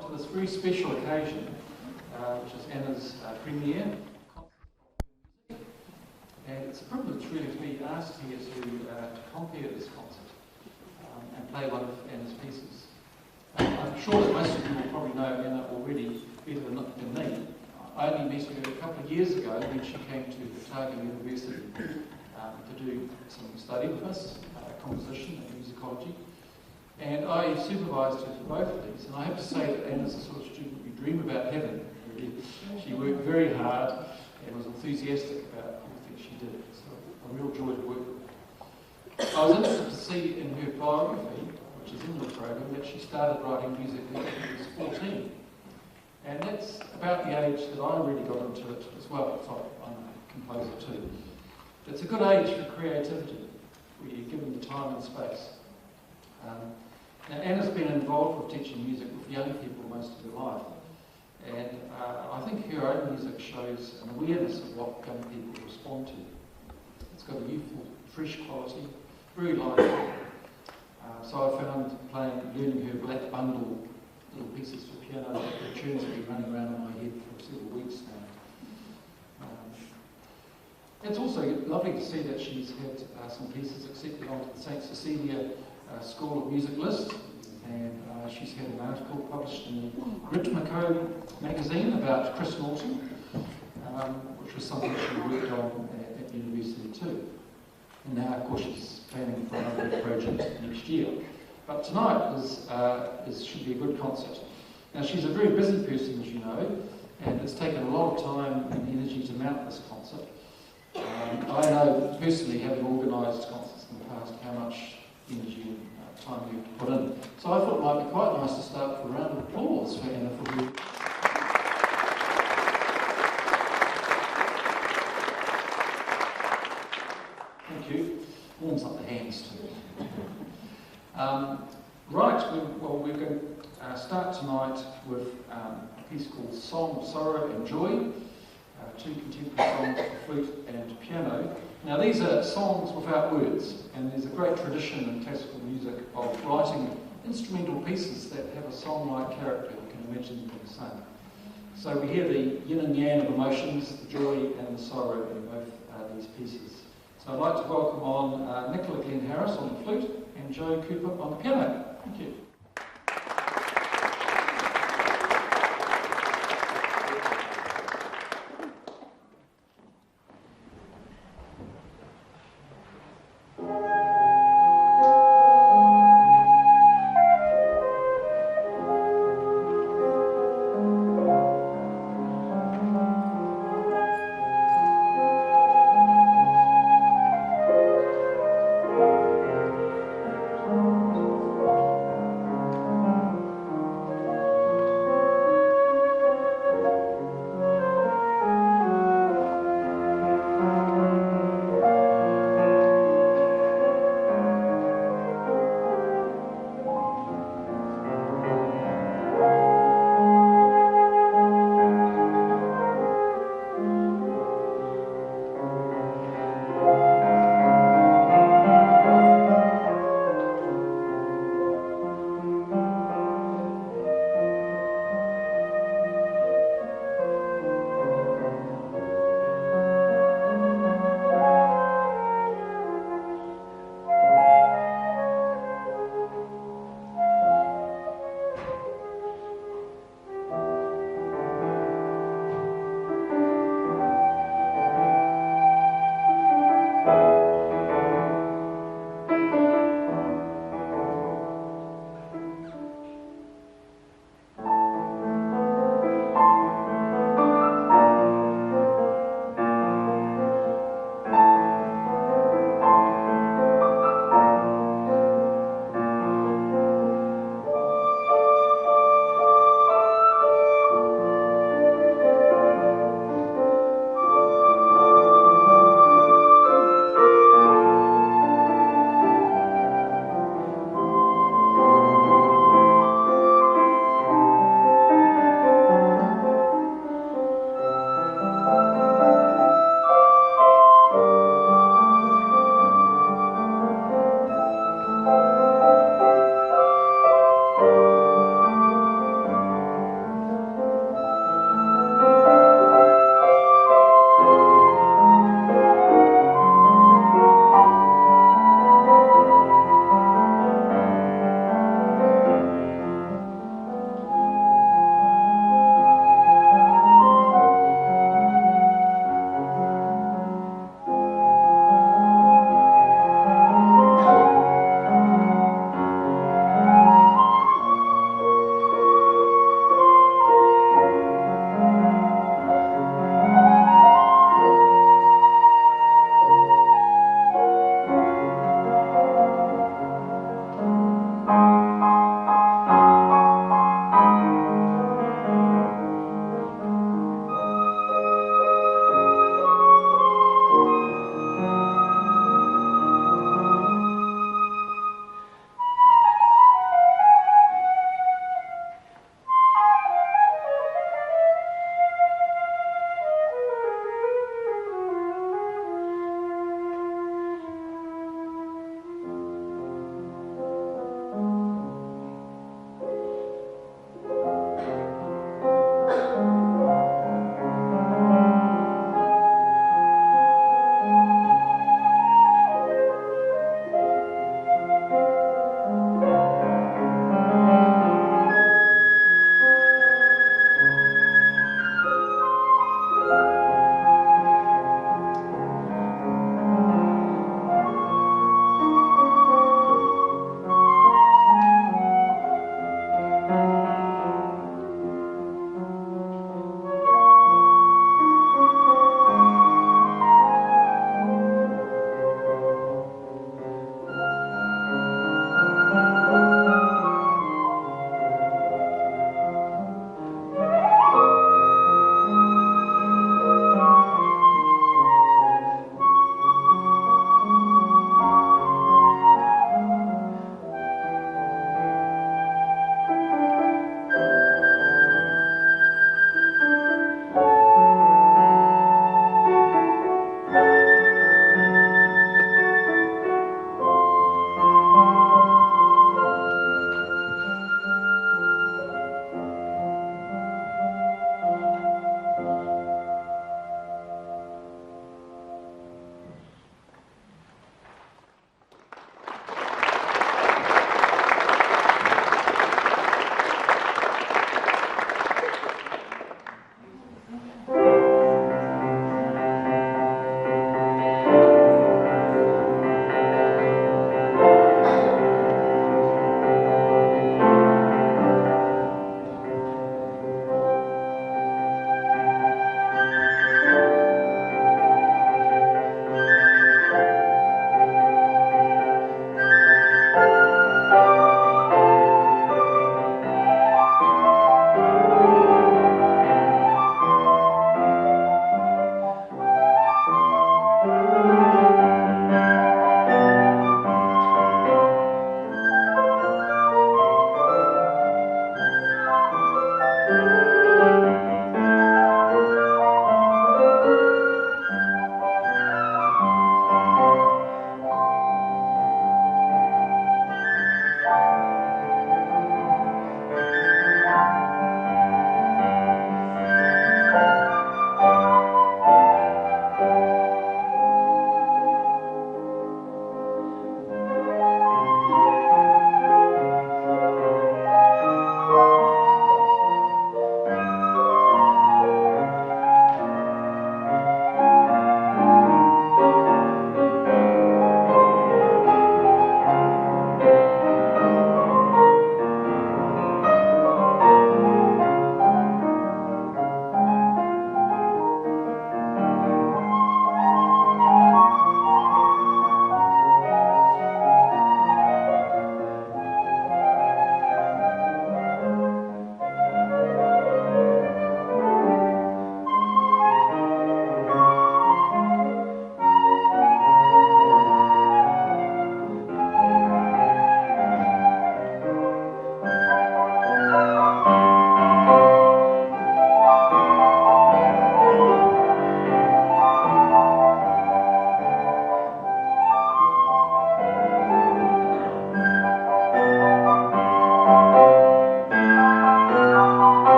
welcome to this very special occasion, which is Anna's premiere. And it's a privilege really to be asked here to compare this concert and play one of Anna's pieces. I'm sure that most of you will probably know Anna already better than me. I only met her a couple of years ago when she came to Otago University to do some study with us, composition and musicology. And I supervised her for both of these, and I have to say that Anna's the sort of student you dream about having, really. She worked very hard and was enthusiastic about everything she did, so a real joy to work with. I was interested to see in her biography, which is in the program, that she started writing music when she was 14. And that's about the age that I really got into it as well, so I'm a composer too. It's a good age for creativity, where you're given the time and space. Now, Anna's been involved with teaching music with young people most of her life, and I think her own music shows an awareness of what young people respond to. It's got a youthful, fresh quality, very lively. So I found learning her black bundle little pieces for piano, the tunes have been running around in my head for several weeks now. It's also lovely to see that she's had some pieces accepted onto the St. Cecilia School of Music list, and she's had an article published in the Ritmico magazine about Chris Norton, which was something she worked on at university too. And now, of course, she's planning for another project next year. But tonight should be a good concert. Now, she's a very busy person, as you know, and it's taken a lot of time and energy to mount this concert. I know personally, having organised concerts in the past, how much energy and time you have to put in. So I thought it might be quite nice to start with a round of applause for Anna for her. Thank you. Warms up the hands too. We're going to start tonight with a piece called Song of Sorrow and Joy, two contemporary songs for flute and piano. Now, these are songs without words, and there's a great tradition in classical music of writing instrumental pieces that have a song-like character. You can imagine them being sung. So we hear the yin and yang of emotions, the joy and the sorrow in both these pieces. So I'd like to welcome on Nicola Glenn Harris on the flute and Joe Cooper on the piano. Thank you.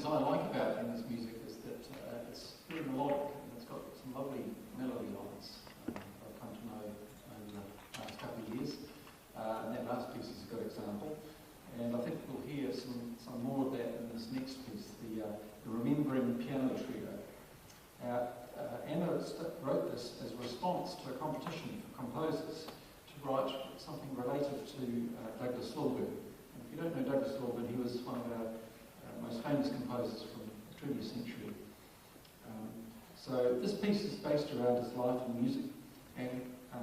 things I like about Anna's music is that it's very melodic and it's got some lovely melody lines I've come to know over the last couple of years. And that last piece is a good example. And I think we'll hear some more of that in this next piece, the Remembering Piano Trio. Anna wrote this as a response to a competition for composers to write something relative to Douglas Lilburn. And if you don't know Douglas Lilburn, he was one of our most famous composers from the 20th century. So this piece is based around his life and music, and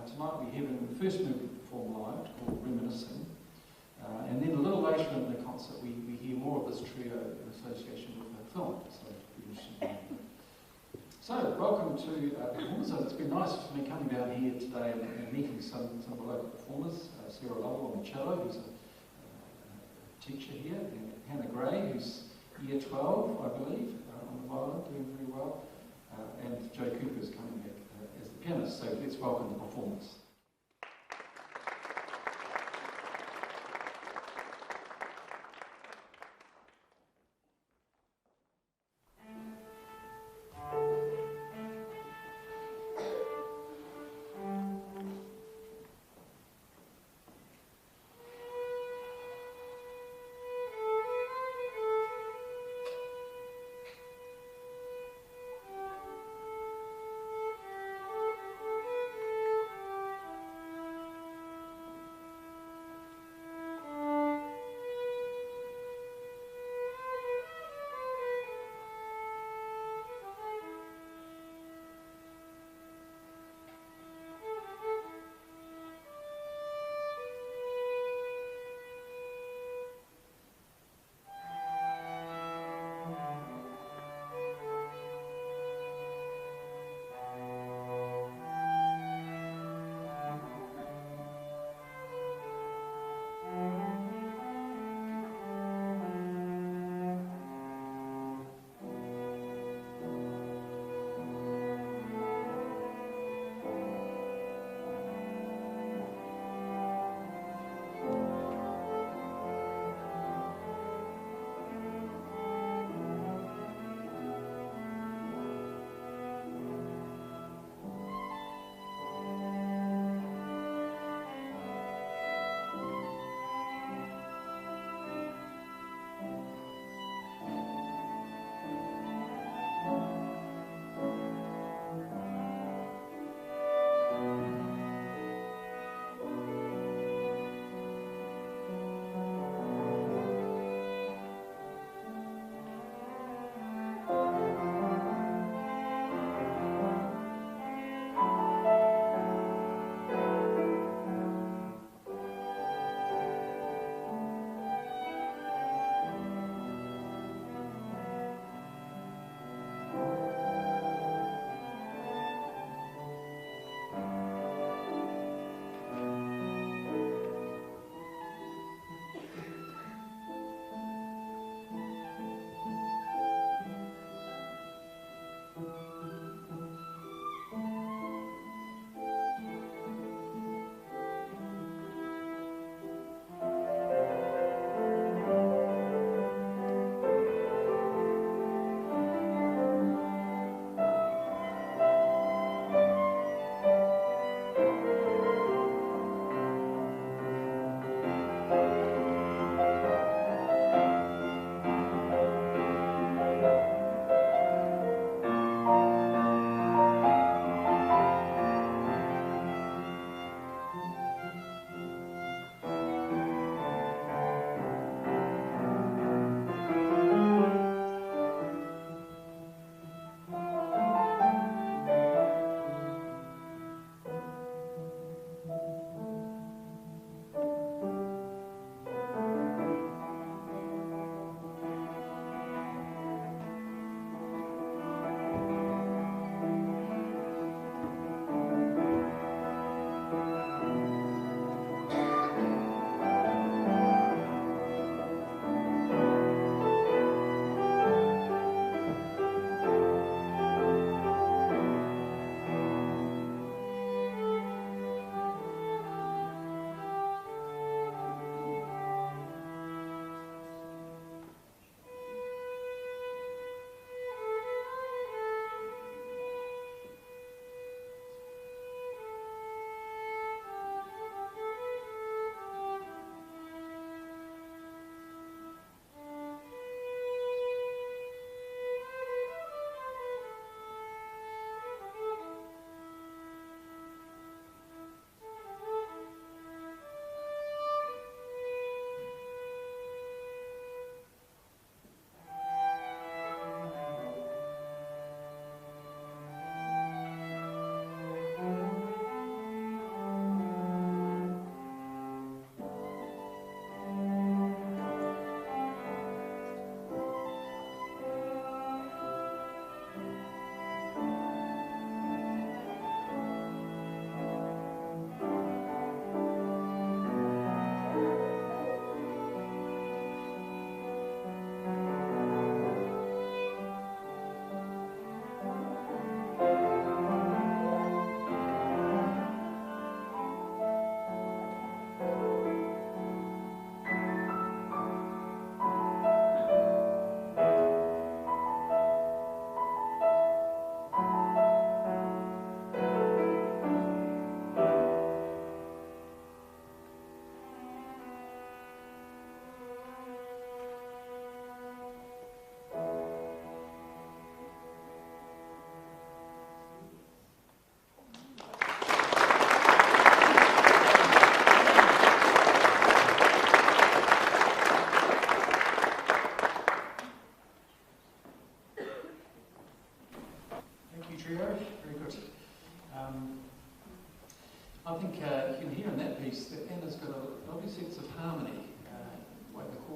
tonight we're hearing the first movement performed live called Reminiscing, and then a little later in the concert we hear more of this trio in association with the film. So it'll be interesting. So welcome to performers. It's been nice for me coming down here today and meeting some of the local performers. Sarah Lovell on the cello, who's a teacher here, and Hannah Gray, who's year 12, I believe, on the violin, doing very well, and Joe Cooper's coming back as the pianist. So let's welcome the performers.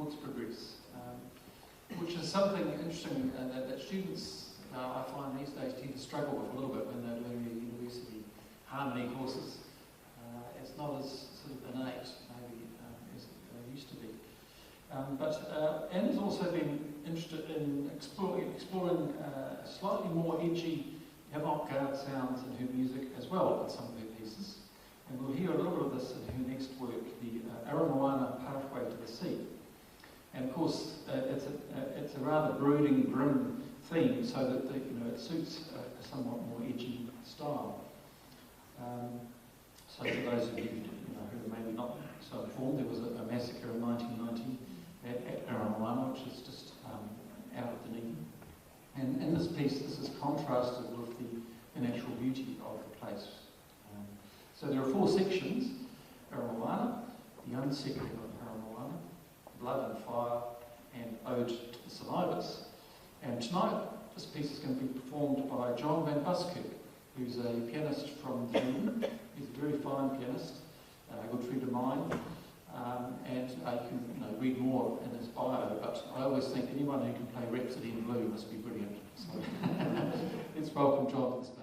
towards progress, which is something interesting that students, I find these days, tend to struggle with a little bit when they're doing their university harmony courses. It's not as sort of innate, maybe, as it used to be. But Anne's also been interested in exploring slightly more edgy avant-garde sounds in her music as well in some of her pieces. And we'll hear a little bit of this in her next work, the Aramoana Pathway to the Sea. And of course, it's a rather brooding, grim theme, so that it suits a somewhat more edgy style. So for those of you who are maybe not so informed, there was a massacre in 1990 at Aramoana, which is just out of Dunedin. And in this piece, this is contrasted with the natural beauty of the place. So there are 4 sections: Aramoana, the Unsecting of Aramoana, Blood and Fire, and Ode to the Survivors. And tonight, this piece is going to be performed by John Van Buskirk, who's a pianist from Dunedin. He's a very fine pianist, a good friend of mine. And you can read more in his bio, but I always think anyone who can play Rhapsody in Blue must be brilliant. So let's welcome John to the stage.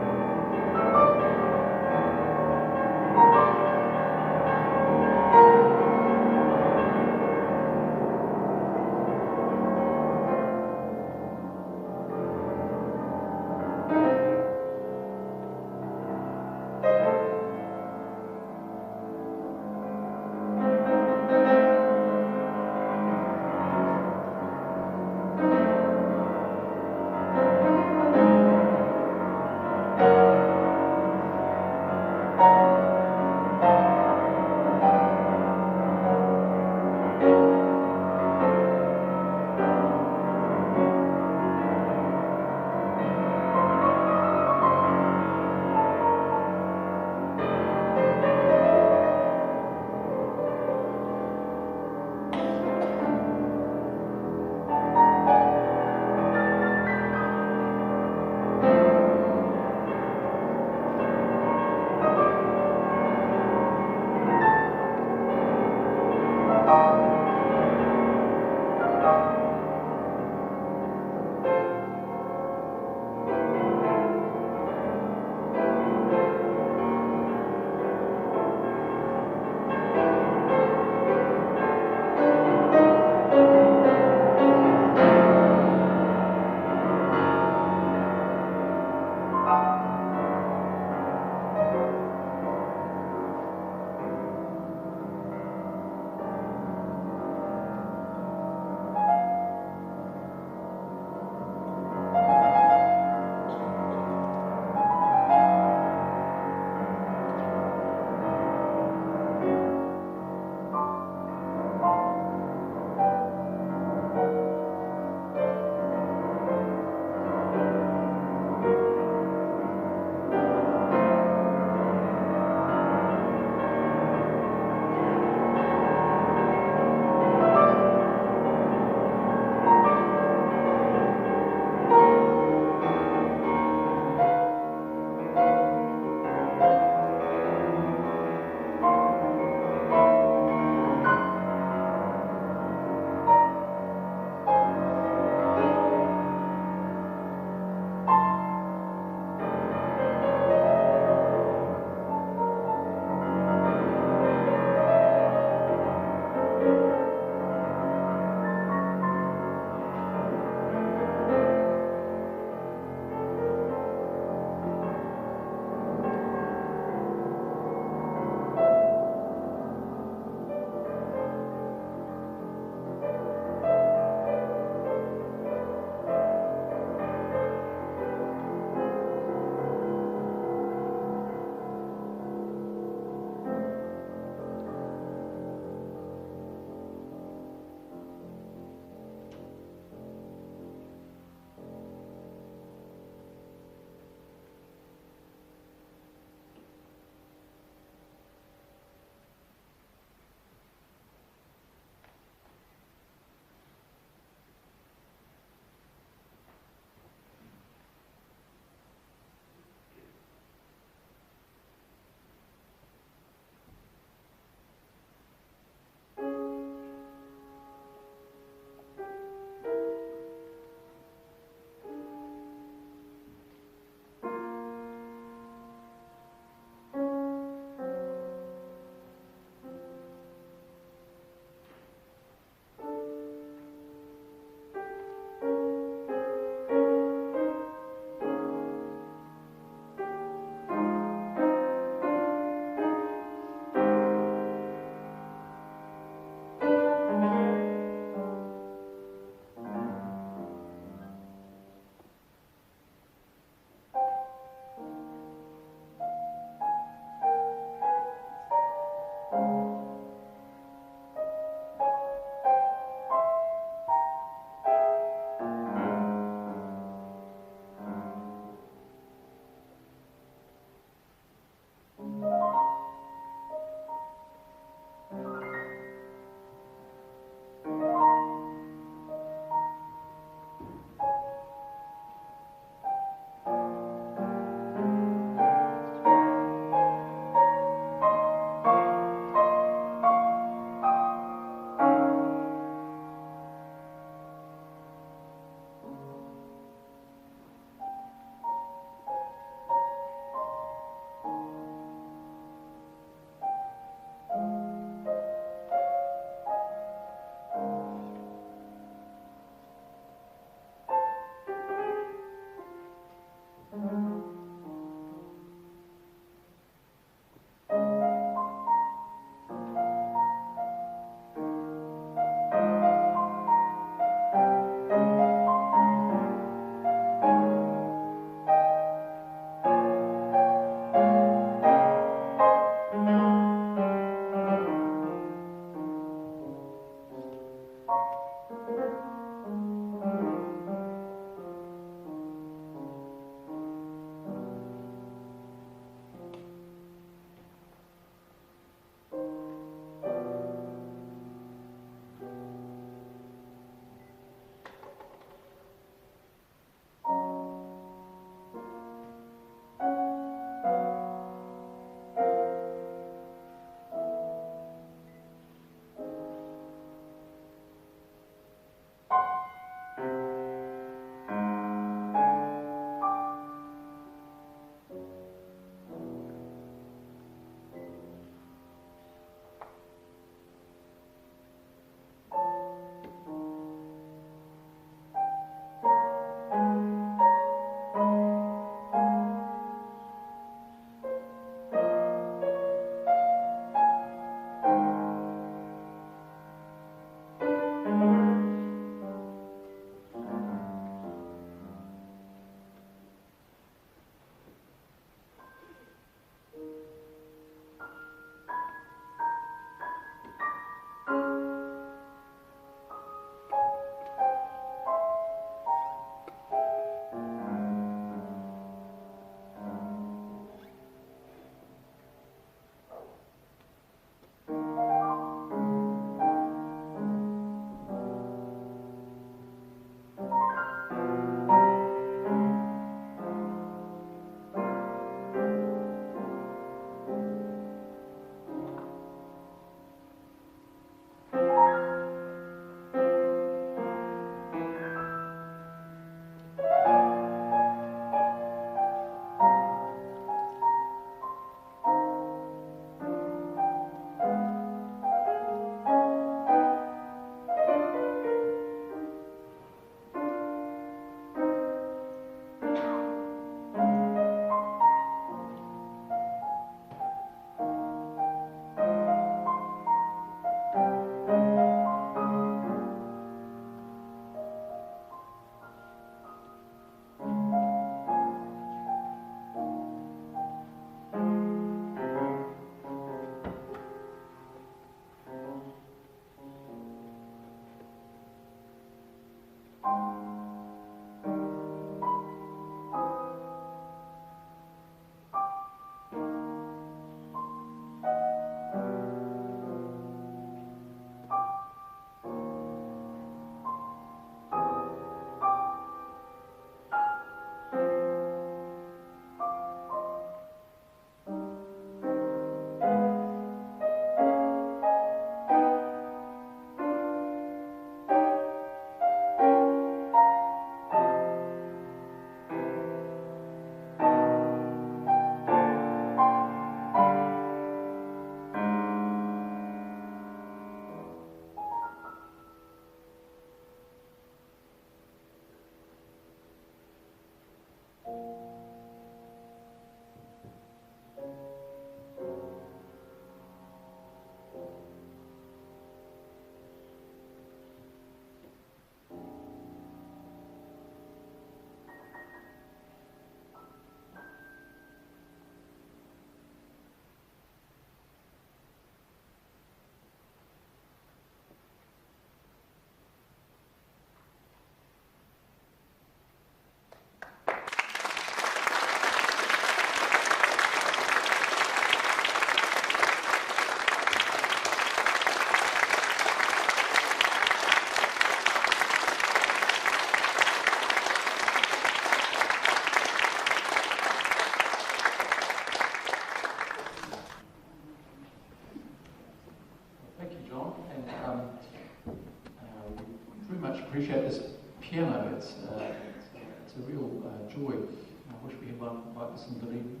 appreciate this piano. It's a real joy. I wish we had one like this in Dunedin.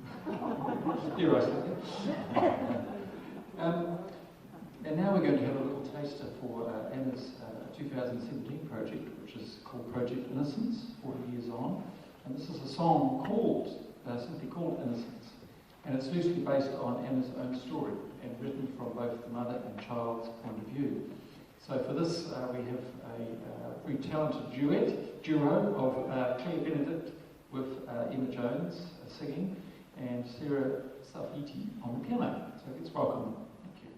Here I say. And now we're going to have a little taster for Anna's 2017 project, which is called Project Innocence, 40 years on. And this is a song called, simply called Innocence. And it's loosely based on Anna's own story and written from both the mother and child's point of view. So for this, we have a very talented duo of Claire Benedict with Emma Jones singing and Sarah Safiti on the piano. So let's welcome them. Thank you.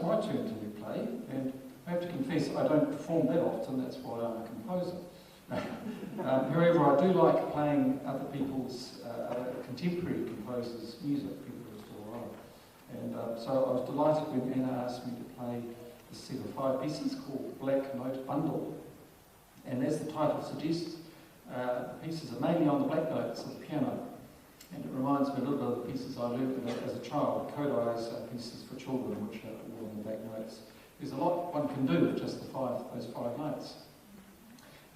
it's my turn to play, and I have to confess I don't perform that often, that's why I'm a composer. However, I do like playing other people's, other contemporary composers' music, people who are still alive. And so I was delighted when Anna asked me to play a set of 5 pieces called Black Note Bundle. And as the title suggests, the pieces are mainly on the black notes of the piano. And it reminds me a little bit of the pieces I learned as a child, Kodai's pieces for children, which are all on the black notes. There's a lot one can do with just those 5 notes.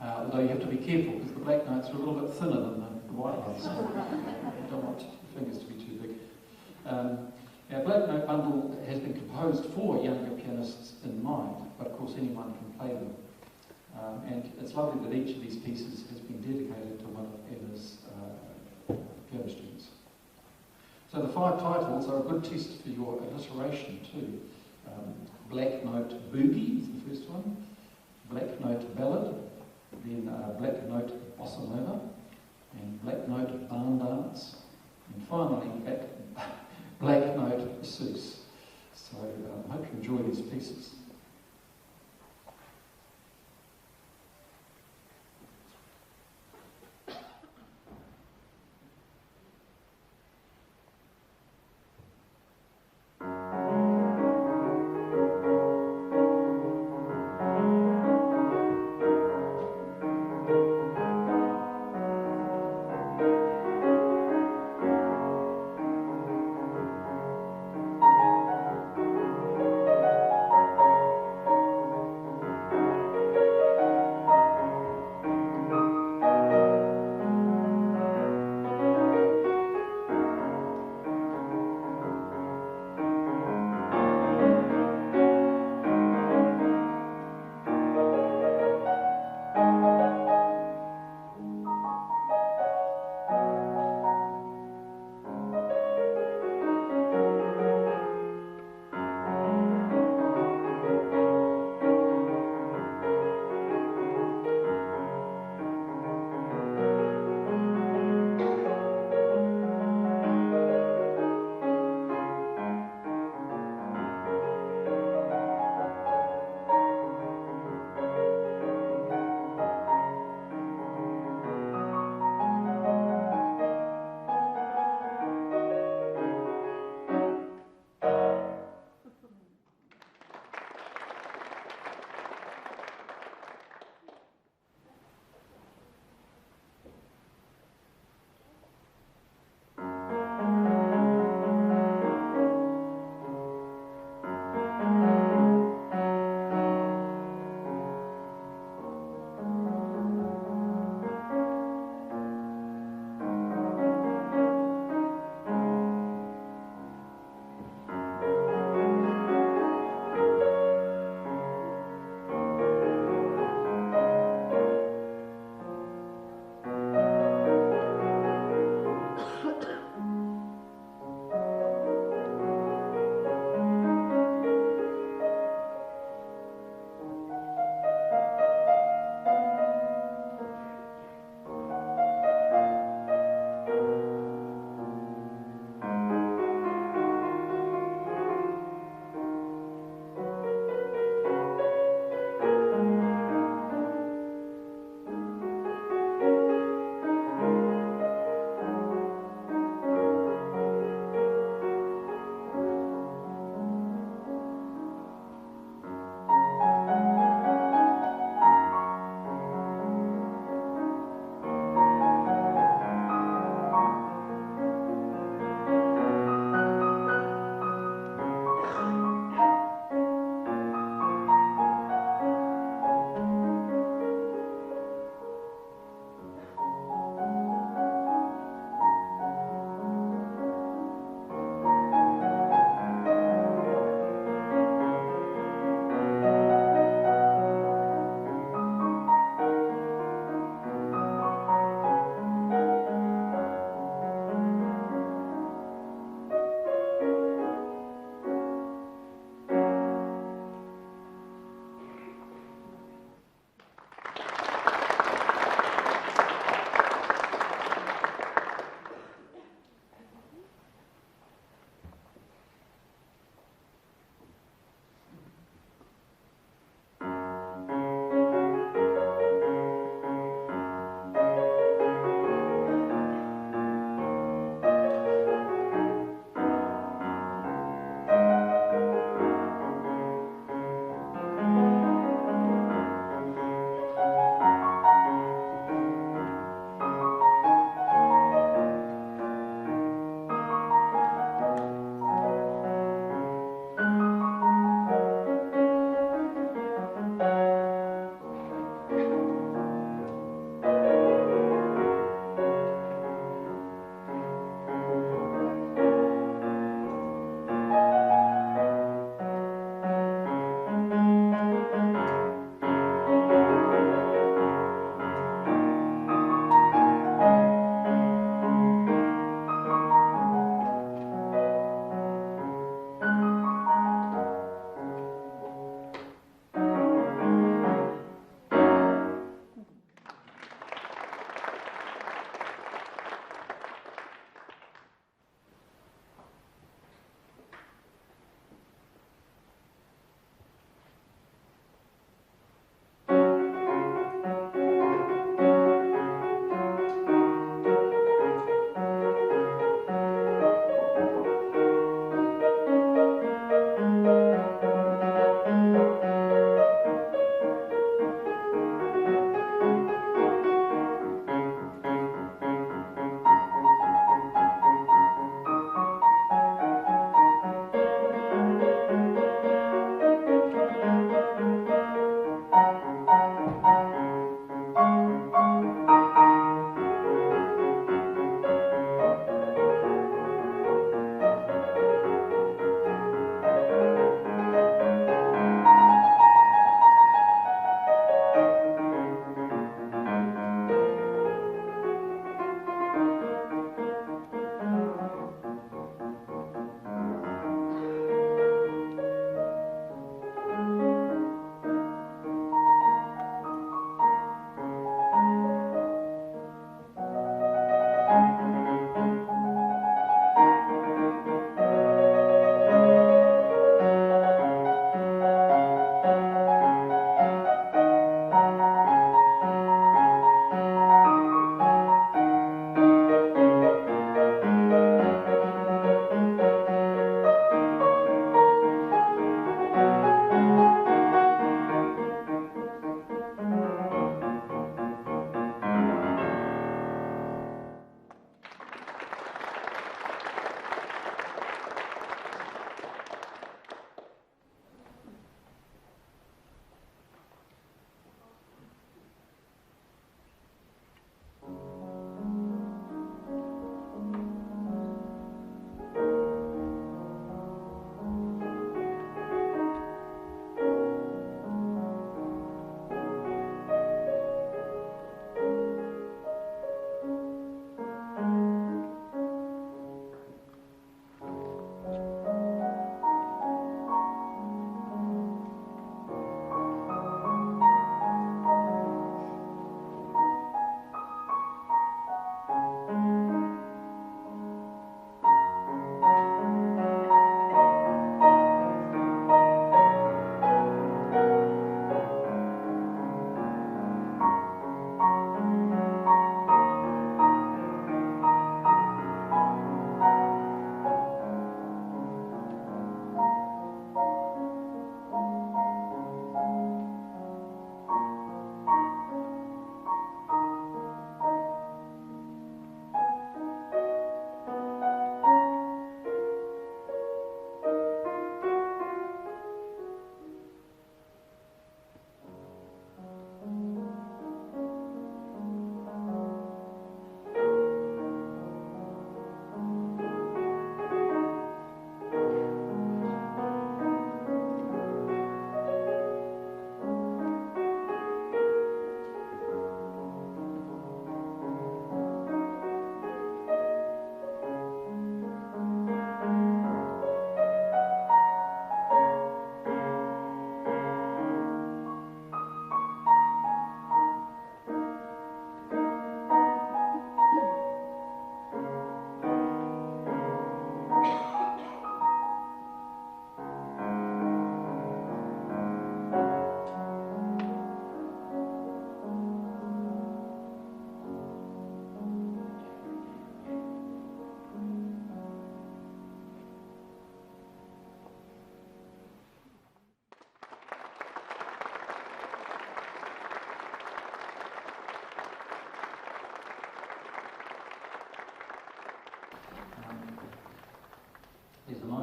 Although you have to be careful because the black notes are a little bit thinner than the white notes. So you don't want your fingers to be too big. Our Black Note Bundle has been composed for younger pianists in mind, but of course anyone can play them. And it's lovely that each of these pieces has been dedicated to one of Anna's piano students. So the 5 titles are a good test for your alliteration too. Black Note Boogie is the first one, Black Note Ballad, then Black Note Bossa Nova, and Black Note Barn Dance, and finally Black Note Seuss. So I hope you enjoy these pieces.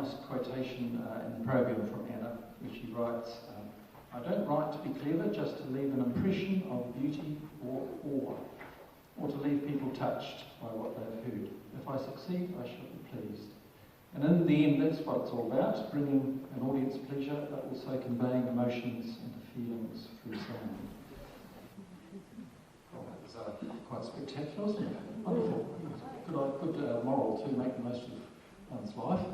nice quotation in the program from Anna, where she writes, I don't write to be clever, just to leave an impression of beauty or awe, or to leave people touched by what they've heard. If I succeed, I shall be pleased. And in the end, that's what it's all about, bringing an audience pleasure, but also conveying emotions and feelings through sound. Well, that was quite spectacular, wasn't it? Wonderful. Good moral to make the most of one's life.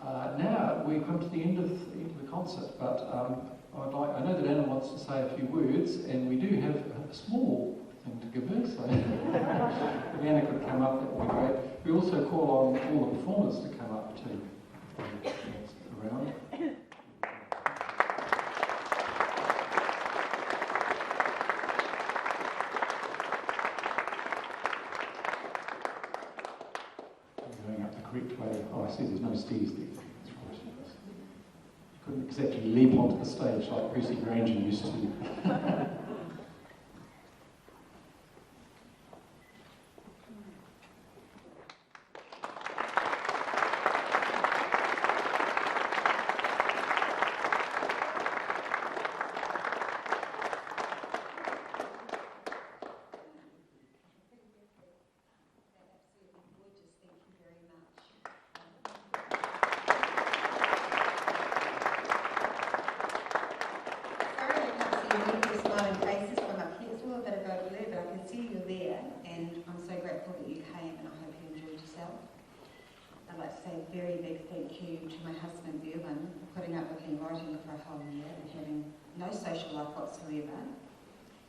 And now we come to the end of the concert, but I know that Anna wants to say a few words, and we do have a small thing to give her, so if Anna could come up, that would be great. We also call on all the performers to come up too. Around. Going up the correct way. Oh, I see there's no stairs there. That's right. You couldn't exactly leap onto the stage like Percy Granger used to.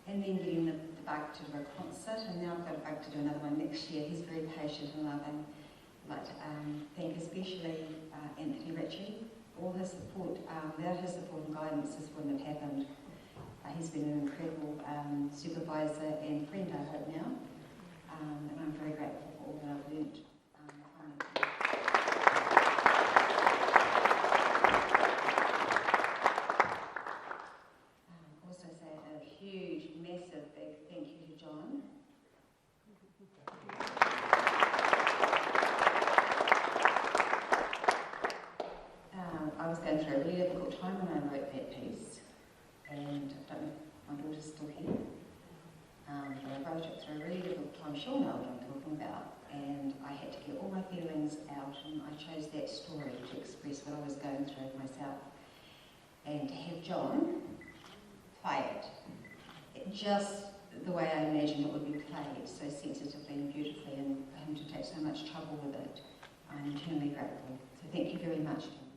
And then getting the bug to do a concert, and now I've got a bug to do another one next year. He's very patient and loving. I'd like to thank especially Anthony Ritchie. All his support, without his support and guidance, this wouldn't have happened. He's been an incredible supervisor and friend, I hope now. And I'm very grateful for all that I've learned. I was going through a really difficult time when I wrote that piece, and I don't know if my daughter's still here, but I wrote it through a really difficult time. She'll know what I'm talking about, and I had to get all my feelings out, and I chose that story to express what I was going through myself. And to have John play it just the way I imagined it would be played, so sensitively and beautifully, and for him to take so much trouble with it, I'm eternally grateful. So thank you very much, John.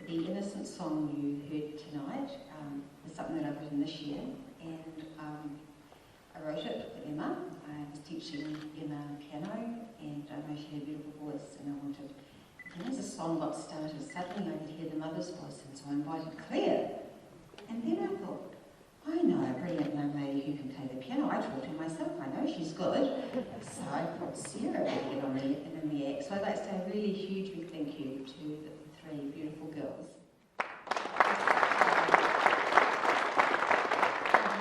The Innocence song you heard tonight is something that I've written this year, and I wrote it for Emma. I was teaching Emma piano, and I know she had a beautiful voice, and I wanted, and as the song got started, suddenly I could hear the mother's voice, and so I invited Claire. And then I thought, I know a brilliant young lady who can play the piano. I taught her myself, I know she's good. So I put Sarah back in on the act. So I'd like to say a really huge big thank you to the three beautiful girls.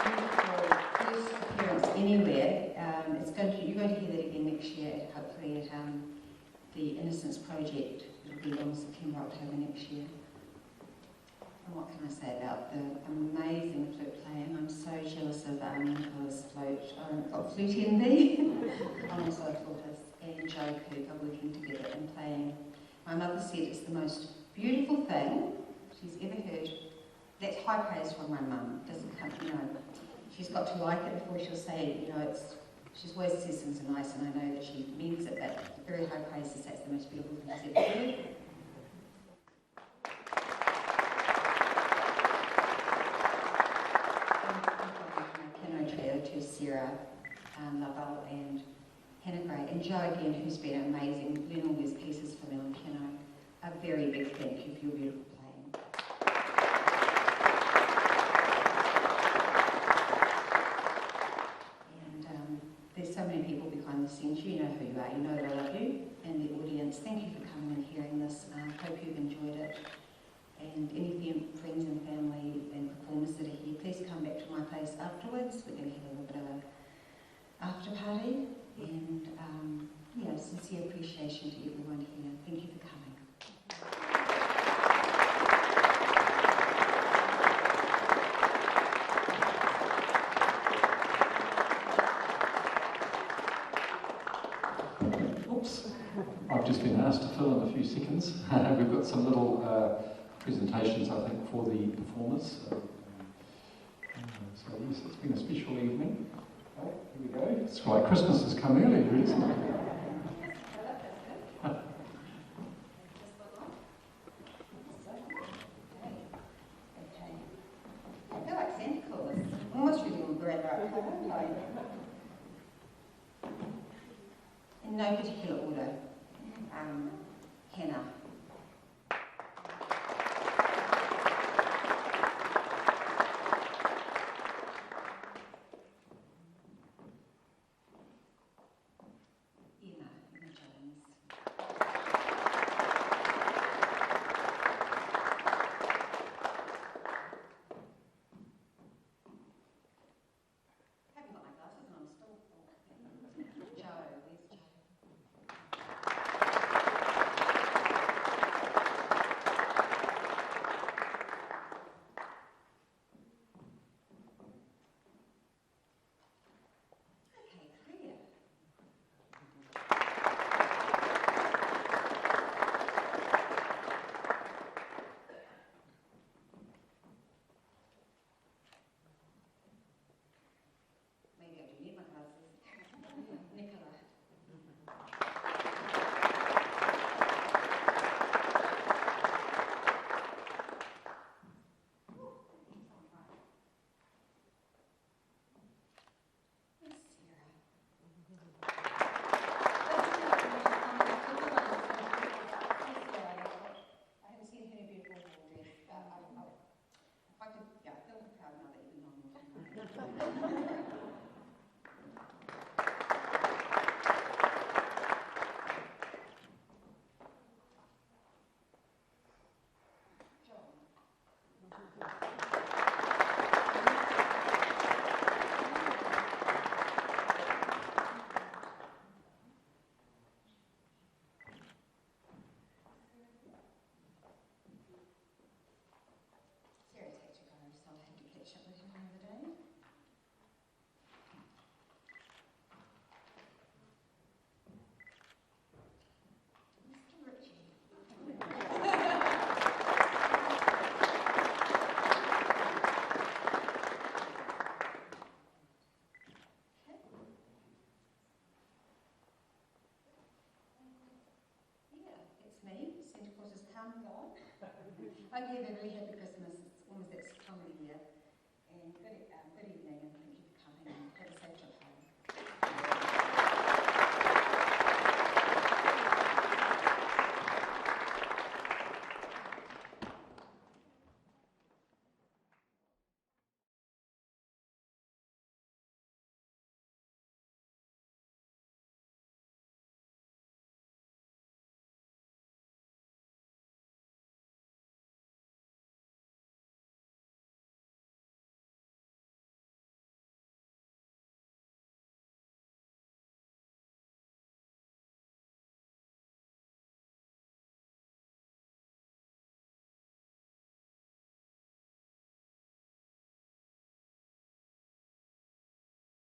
Beautiful first appearance anywhere. You're going to hear that again next year, hopefully at the Innocence project. It'll be on September, October next year. And what can I say about the amazing flute playing? I'm so jealous of Nicola's flute. I've got flute envy. I'm also a flautist, and Joe Coop are working together and playing. My mother said it's the most beautiful thing she's ever heard. That's high praise from my mum. Doesn't come, she's got to like it before she'll say it, she's always says things are nice, and I know that she means it, but very high praise is that's the most beautiful thing she's ever heard. To Sarah Lovell and Hannah Gray, and Joe again, who's been amazing, learning all these pieces for me on piano. A very big thank you for your beautiful playing. And there's so many people behind the scenes. You know who you are, you know that I love you. And the audience, thank you for coming and hearing this. Hope you've enjoyed it. And any friends and family and performers that are here, please come back to my place afterwards. We're going to have a little bit of an after party, and yeah, sincere appreciation to everyone here. Thank you for coming. Oops, I've just been asked to fill in a few seconds. We've got some little presentations, I think, for the performers. So yes, it's been a special evening. Oh, here we go. It's like Christmas has come early, really, isn't it? I feel like Santa Claus. Almost really on the right colour. In no particular order. Hannah. Emma Jones. I haven't got my glasses on, I'm still Joe, where's Joe? Okay, Claire. Maybe I do need my glasses. Nicola. Where's Sarah? I haven't seen her in a beautiful ball dress, but if I could, yeah, I feel proud now that even I'm not. Sarah's had to go, so I'll have to catch up with her another day. Mr. Richie. Yeah, it's me. Santa Claus has come and gone. I hope you have a very happy Christmas. It's almost that time of the year. And good evening, and thank you for coming. And have a safe